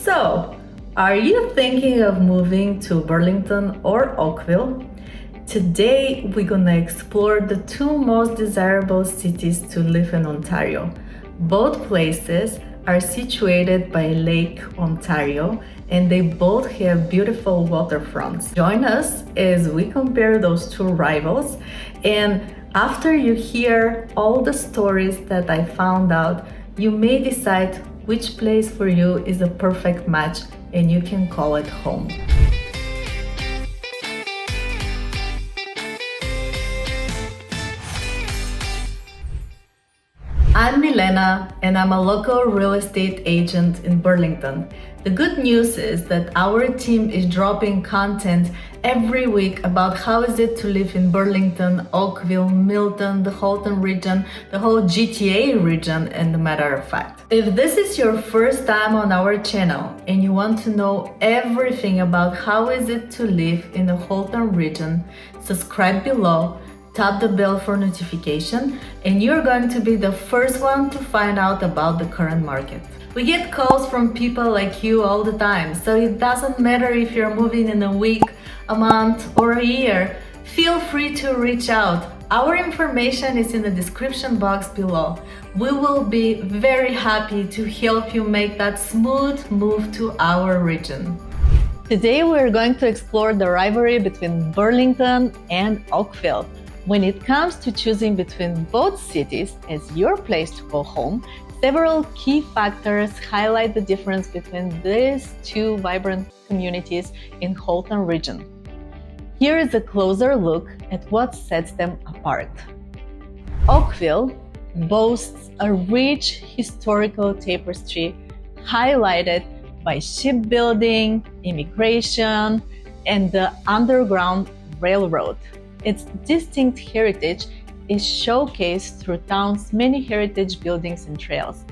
So, are you thinking of moving to Burlington or Oakville? Today, we're gonna explore the two most desirable cities to live in Ontario. Both places are situated by Lake Ontario and they both have beautiful waterfronts. Join us as we compare those two rivals, and after you hear all the stories that I found out, you may decide which place for you is a perfect match and you can call it home. I'm Milena and I'm a local real estate agent in Burlington. The good news is that our team is dropping content every week about how is it to live in Burlington, Oakville, Milton, the Halton region, the whole GTA region, and a matter of fact. If this is your first time on our channel and you want to know everything about how is it to live in the Halton region, subscribe below, tap the bell for notification, and you're going to be the first one to find out about the current market. We get calls from people like you all the time, so it doesn't matter if you're moving in a week, a month, or a year. Feel free to reach out. Our information is in the description box below. We will be very happy to help you make that smooth move to our region. Today we're going to explore the rivalry between Burlington and Oakville. When it comes to choosing between both cities as your place to call home, several key factors highlight the difference between these two vibrant communities in Halton region. Here is a closer look at what sets them apart. Oakville boasts a rich historical tapestry highlighted by shipbuilding, immigration, and the Underground Railroad. Its distinct heritage is showcased through town's many heritage buildings and trails.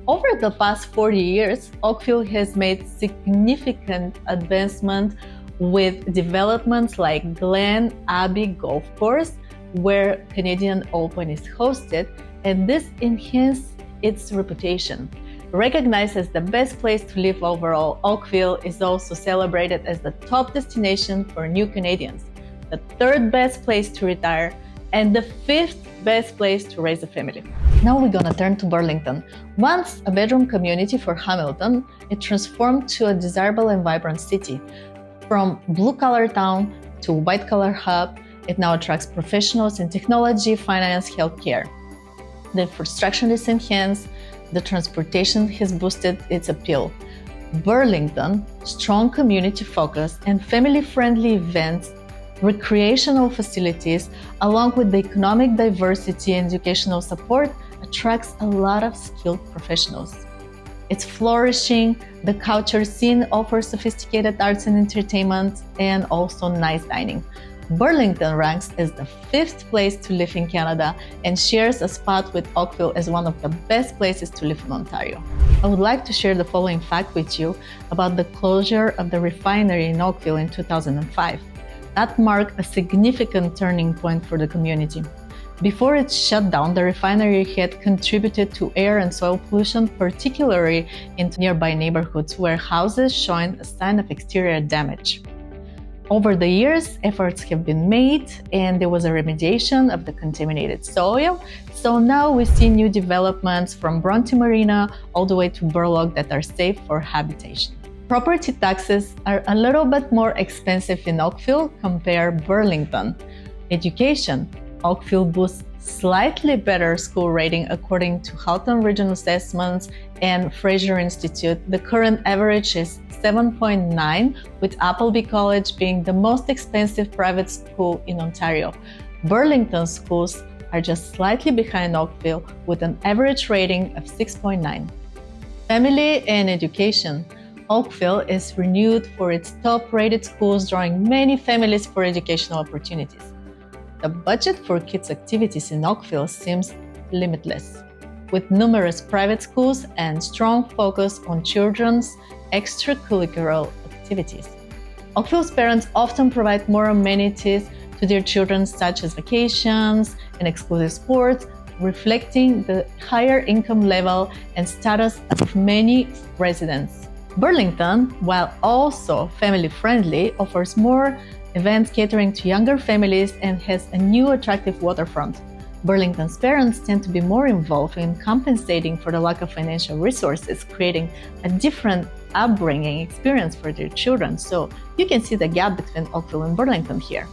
Over the past 40 years, Oakville has made significant advancement with developments like Glen Abbey Golf Course, where Canadian Open is hosted, and this enhanced its reputation. Recognized as the best place to live overall, Oakville is also celebrated as the top destination for new Canadians, the third best place to retire, and the fifth best place to raise a family. Now we're gonna turn to Burlington. Once a bedroom community for Hamilton, it transformed to a desirable and vibrant city. From blue-collar town to white-collar hub, it now attracts professionals in technology, finance, healthcare. The infrastructure is enhanced, the transportation has boosted its appeal. Burlington, strong community focus and family-friendly events, recreational facilities, along with the economic diversity and educational support, attracts a lot of skilled professionals. It's flourishing, the culture scene offers sophisticated arts and entertainment, and also nice dining. Burlington ranks as the fifth place to live in Canada and shares a spot with Oakville as one of the best places to live in Ontario. I would like to share the following fact with you about the closure of the refinery in Oakville in 2005. That marked a significant turning point for the community. Before its shutdown, the refinery had contributed to air and soil pollution, particularly in nearby neighborhoods where houses showed a sign of exterior damage. Over the years, efforts have been made and there was a remediation of the contaminated soil. So now we see new developments from Bronte Marina all the way to Burlock that are safe for habitation. Property taxes are a little bit more expensive in Oakville compared to Burlington. Education. Oakville boasts slightly better school rating according to Halton Region Assessments and Fraser Institute. The current average is 7.9, with Appleby College being the most expensive private school in Ontario. Burlington schools are just slightly behind Oakville with an average rating of 6.9. Family and education. Oakville is renowned for its top-rated schools, drawing many families for educational opportunities. The budget for kids' activities in Oakville seems limitless, with numerous private schools and strong focus on children's extracurricular activities. Oakville's parents often provide more amenities to their children, such as vacations and exclusive sports, reflecting the higher income level and status of many residents. Burlington, while also family-friendly, offers more events catering to younger families and has a new attractive waterfront. Burlington's parents tend to be more involved in compensating for the lack of financial resources, creating a different upbringing experience for their children. So you can see the gap between Oakville and Burlington here.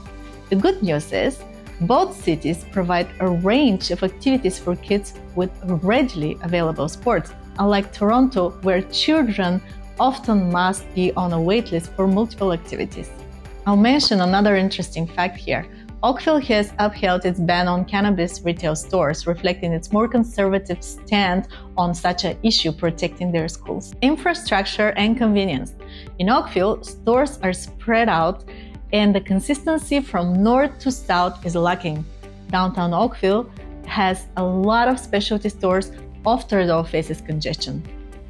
The good news is both cities provide a range of activities for kids with readily available sports, unlike Toronto, where children often must be on a waitlist for multiple activities. I'll mention another interesting fact here. Oakville has upheld its ban on cannabis retail stores, reflecting its more conservative stand on such an issue, protecting their schools. Infrastructure and convenience. In Oakville, stores are spread out and the consistency from north to south is lacking. Downtown Oakville has a lot of specialty stores after though faces congestion.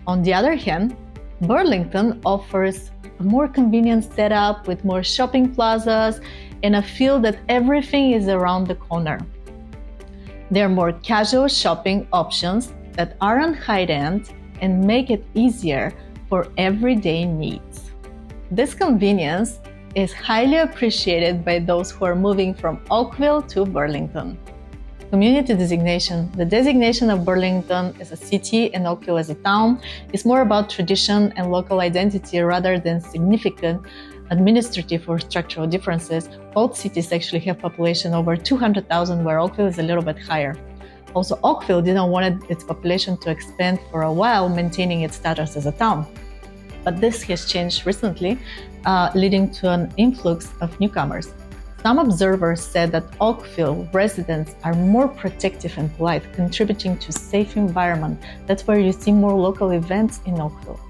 On the other hand, Burlington offers a more convenient setup with more shopping plazas and a feel that everything is around the corner. There are more casual shopping options that aren't high-end and make it easier for everyday needs. This convenience is highly appreciated by those who are moving from Oakville to Burlington. Community designation. The designation of Burlington as a city and Oakville as a town is more about tradition and local identity rather than significant administrative or structural differences. Both cities actually have population over 200,000, where Oakville is a little bit higher. Also, Oakville didn't want its population to expand for a while, maintaining its status as a town. But this has changed recently, leading to an influx of newcomers. Some observers said that Oakville residents are more protective and polite, contributing to a safe environment. That's where you see more local events in Oakville.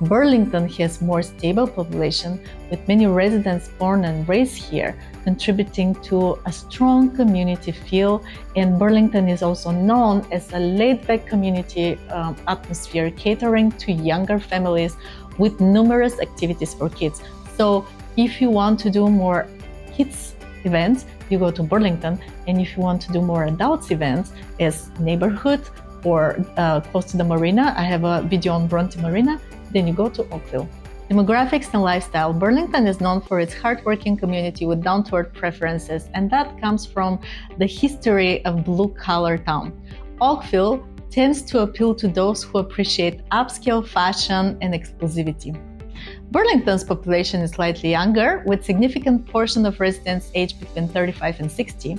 Burlington has more stable population, with many residents born and raised here, contributing to a strong community feel. And Burlington is also known as a laid-back community atmosphere, catering to younger families with numerous activities for kids. So if you want to do more kids events, you go to Burlington, and if you want to do more adults events as neighborhood or close to the marina, I have a video on Bronte Marina, then you go to Oakville. Demographics and lifestyle. Burlington is known for its hardworking community with down-to-earth preferences, and that comes from the history of blue-collar town. Oakville tends to appeal to those who appreciate upscale fashion and exclusivity. Burlington's population is slightly younger, with significant portion of residents aged between 35 and 60,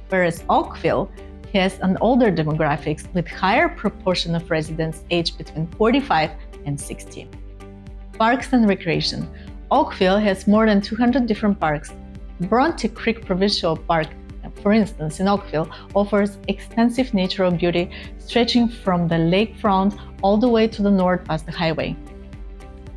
whereas Oakville has an older demographics with higher proportion of residents aged between 45 and 60. Parks and recreation. Oakville has more than 200 different parks. Bronte Creek Provincial Park, for instance, in Oakville, offers extensive natural beauty stretching from the lakefront all the way to the north past the highway.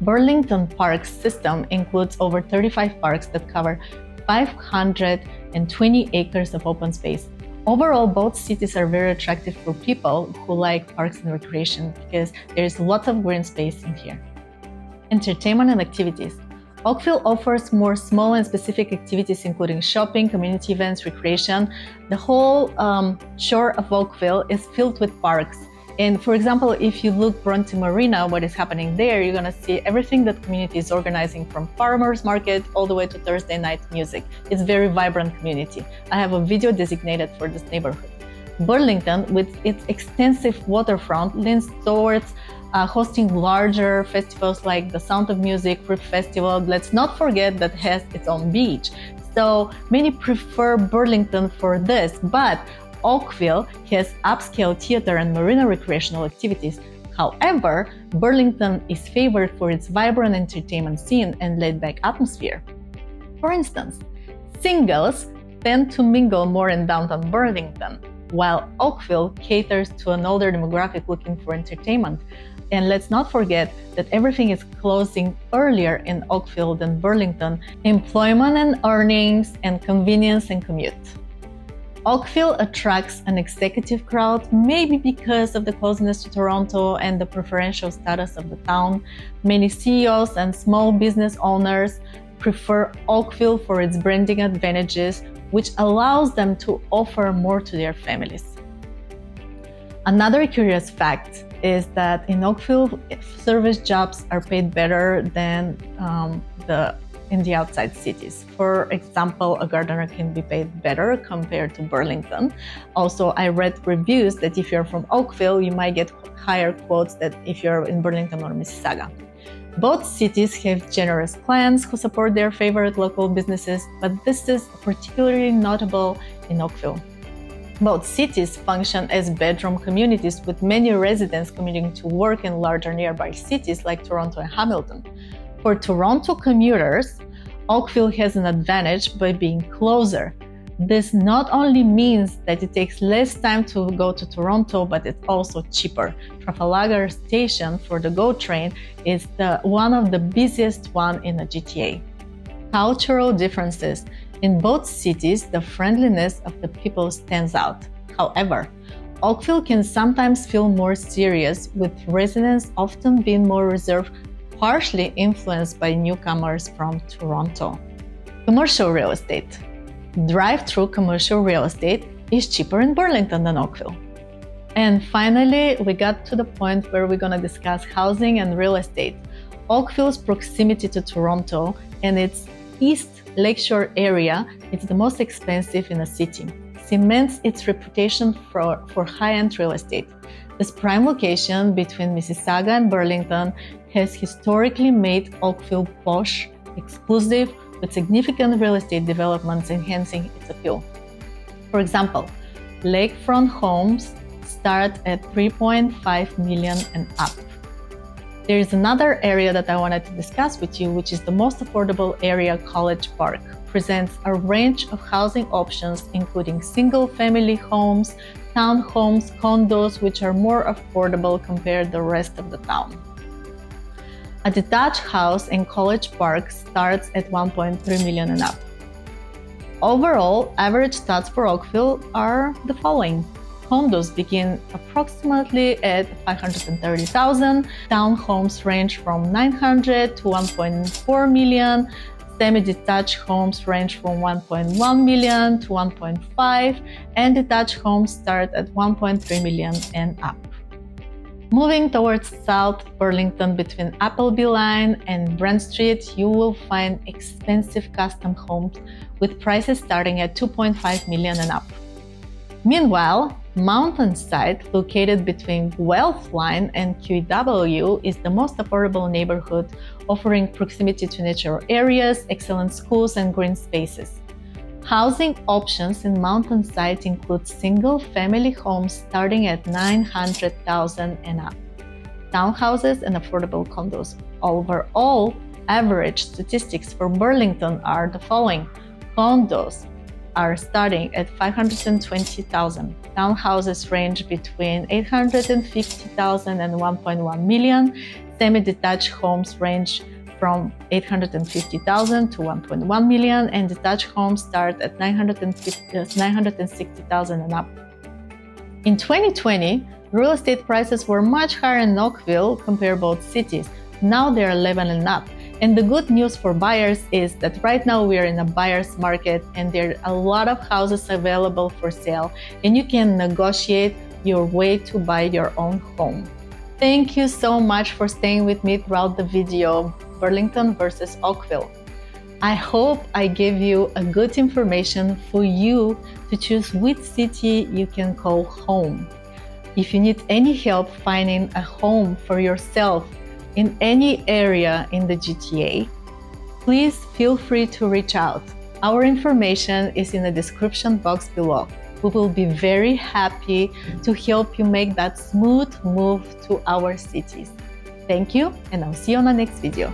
Burlington Parks system includes over 35 parks that cover 520 acres of open space. Overall, both cities are very attractive for people who like parks and recreation because there's lots of green space in here. Entertainment and activities. Oakville offers more small and specific activities including shopping, community events, recreation. The whole shore of Oakville is filled with parks. And for example, if you look Bronte Marina, what is happening there, you're gonna see everything that community is organizing, from farmers market all the way to Thursday night music. It's a very vibrant community. I have a video designated for this neighborhood. Burlington, with its extensive waterfront, leans towards hosting larger festivals like the Sound of Music, Rip Festival. Let's not forget that has its own beach. So many prefer Burlington for this, but Oakville has upscale theater and marina recreational activities. However, Burlington is favored for its vibrant entertainment scene and laid-back atmosphere. For instance, singles tend to mingle more in downtown Burlington, while Oakville caters to an older demographic looking for entertainment. And let's not forget that everything is closing earlier in Oakville than Burlington. Employment and earnings and convenience and commute. Oakville attracts an executive crowd, maybe because of the closeness to Toronto and the preferential status of the town. Many CEOs and small business owners prefer Oakville for its branding advantages, which allows them to offer more to their families. Another curious fact is that in Oakville, service jobs are paid better than in the outside cities. For example, a gardener can be paid better compared to Burlington. Also, I read reviews that if you're from Oakville, you might get higher quotes than if you're in Burlington or Mississauga. Both cities have generous clients who support their favorite local businesses, but this is particularly notable in Oakville. Both cities function as bedroom communities, with many residents commuting to work in larger nearby cities like Toronto and Hamilton. For Toronto commuters, Oakville has an advantage by being closer. This not only means that it takes less time to go to Toronto, but it's also cheaper. Trafalgar Station for the GO train is one of the busiest one in the GTA. Cultural differences. In both cities, the friendliness of the people stands out. However, Oakville can sometimes feel more serious, with residents often being more reserved, partially influenced by newcomers from Toronto. Commercial real estate. Drive-through commercial real estate is cheaper in Burlington than Oakville. And finally, we got to the point where we're going to discuss housing and real estate. Oakville's proximity to Toronto and its East Lakeshore area is the most expensive in the city, cements its reputation for high-end real estate. This prime location between Mississauga and Burlington has historically made Oakville posh, exclusive, with significant real estate developments enhancing its appeal. For example, lakefront homes start at $3.5 million and up. There is another area that I wanted to discuss with you, which is the most affordable area, College Park. Presents a range of housing options, including single-family homes, townhomes, condos, which are more affordable compared to the rest of the town. A detached house in College Park starts at $1.3 million and up. Overall, average stats for Oakville are the following. Condos begin approximately at $530,000, townhomes range from $900,000 to $1.4 million, semi-detached homes range from $1.1 million to $1.5 million, and detached homes start at $1.3 million and up. Moving towards South Burlington between Appleby Line and Brent Street, you will find expensive custom homes with prices starting at $2.5 million and up. Meanwhile, Mountainside, located between Guelph Line and QEW, is the most affordable neighborhood, offering proximity to natural areas, excellent schools, and green spaces. Housing options in Mountainside include single-family homes starting at $900,000 and up, townhouses, and affordable condos. Overall, average statistics for Burlington are the following. Condos are starting at $520,000. Townhouses range between $850,000 and $1.1 million. Semi-detached homes range from $850,000 to $1.1 million, and detached homes start at $960,000 and up. In 2020, real estate prices were much higher in Oakville compared to both cities. Now they're leveling up. And the good news for buyers is that right now we are in a buyer's market and there are a lot of houses available for sale, and you can negotiate your way to buy your own home. Thank you so much for staying with me throughout the video, Burlington versus Oakville. I hope I gave you a good information for you to choose which city you can call home. If you need any help finding a home for yourself in any area in the GTA, please feel free to reach out. Our information is in the description box below. We will be very happy to help you make that smooth move to our cities. Thank you, and I'll see you on the next video.